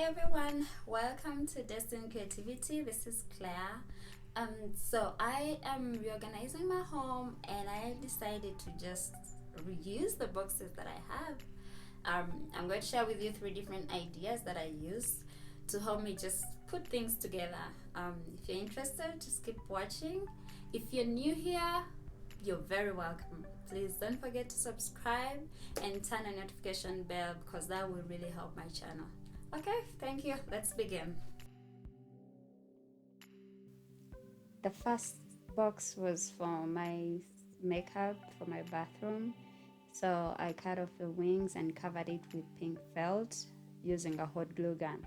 everyone, welcome to Destined Creativity. This is Claire. So I am reorganizing my home and I decided to just reuse the boxes that I have. I'm going to share with you three different ideas that I use to help me just put things together. If you're interested, just keep watching. If you're new here, you're very welcome. Please don't forget to subscribe and turn on notification bell because that will really help my channel. Okay, thank you. Let's begin. The first box was for my makeup for my bathroom. So I cut off the wings and covered it with pink felt using a hot glue gun.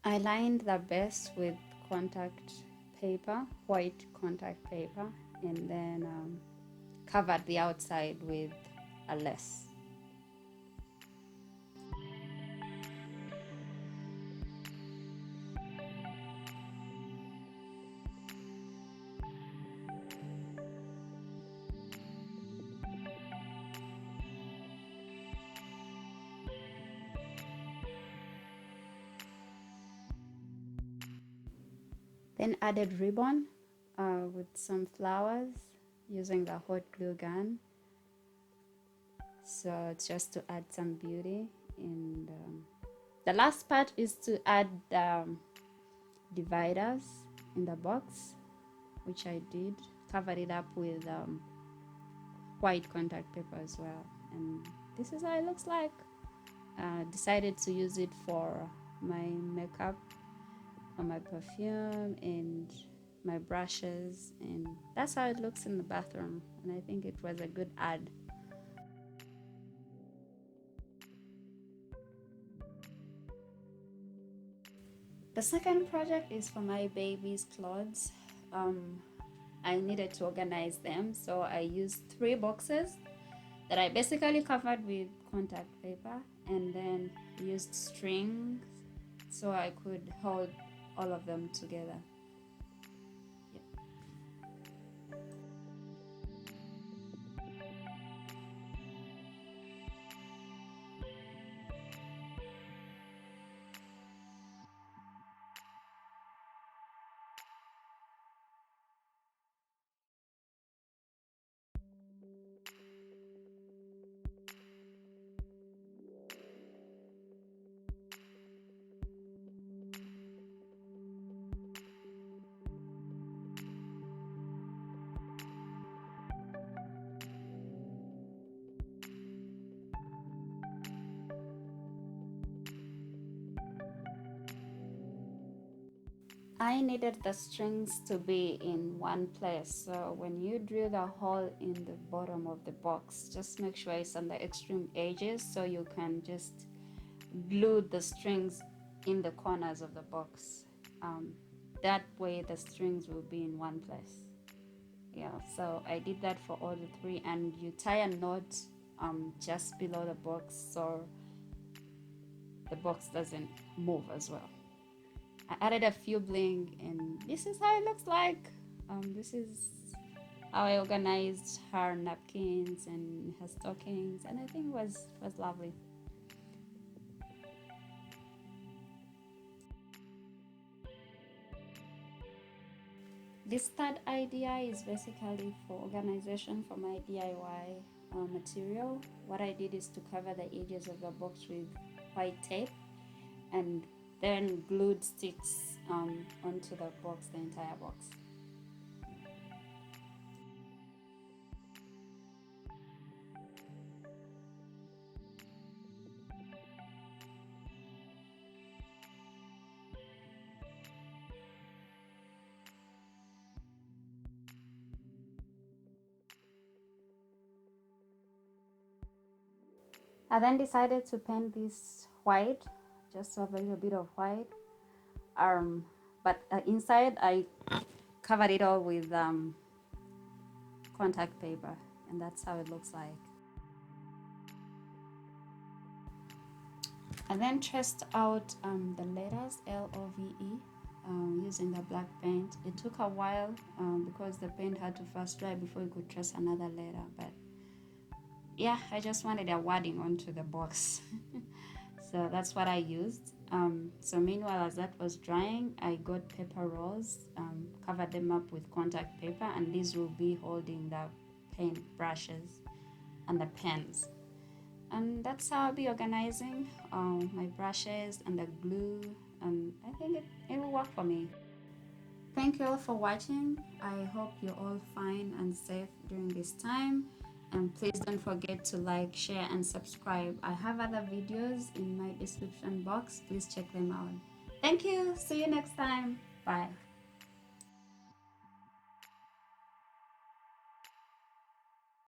I lined the base with contact paper, white contact paper, and then covered the outside with a lace. Then added ribbon with some flowers using the hot glue gun. So it's just to add some beauty. And the last part is to add dividers in the box, which I did. Covered it up with white contact paper as well. And this is how it looks like. Decided to use it for my makeup, for my perfume, and my brushes, and that's how it looks in the bathroom, and I think it was a good add. The second project is for my baby's clothes. I needed to organize them, so I used three boxes that I basically covered with contact paper and then used strings so I could hold all of them together. I needed the strings to be in one place, so when you drill the hole in the bottom of the box, just make sure it's on the extreme edges so you can just glue the strings in the corners of the box. That way the strings will be in one place. Yeah, so I did that for all the three, and you tie a knot just below the box so the box doesn't move as well. I added a few bling, and this is how it looks like. This is how I organized her napkins and her stockings, and I think it was lovely. This third idea is basically for organization for my DIY material. What I did is to cover the edges of the box with white tape and then glued sticks onto the box, the entire box. I then decided to paint this white, just a little bit of white. But inside I covered it all with contact paper, and that's how it looks like. I then traced out the letters LOVE using the black paint. It took a while because the paint had to first dry before you could trace another letter. But yeah, I just wanted a wording onto the box. So that's what I used. So meanwhile, as that was drying, I got paper rolls, covered them up with contact paper, and these will be holding the paint brushes and the pens. And that's how I'll be organizing my brushes and the glue, and I think it will work for me. Thank you all for watching. I hope you're all fine and safe during this time. And please don't forget to like, share, and subscribe. I have other videos in my description box. Please check them out. Thank you. See you next time. Bye.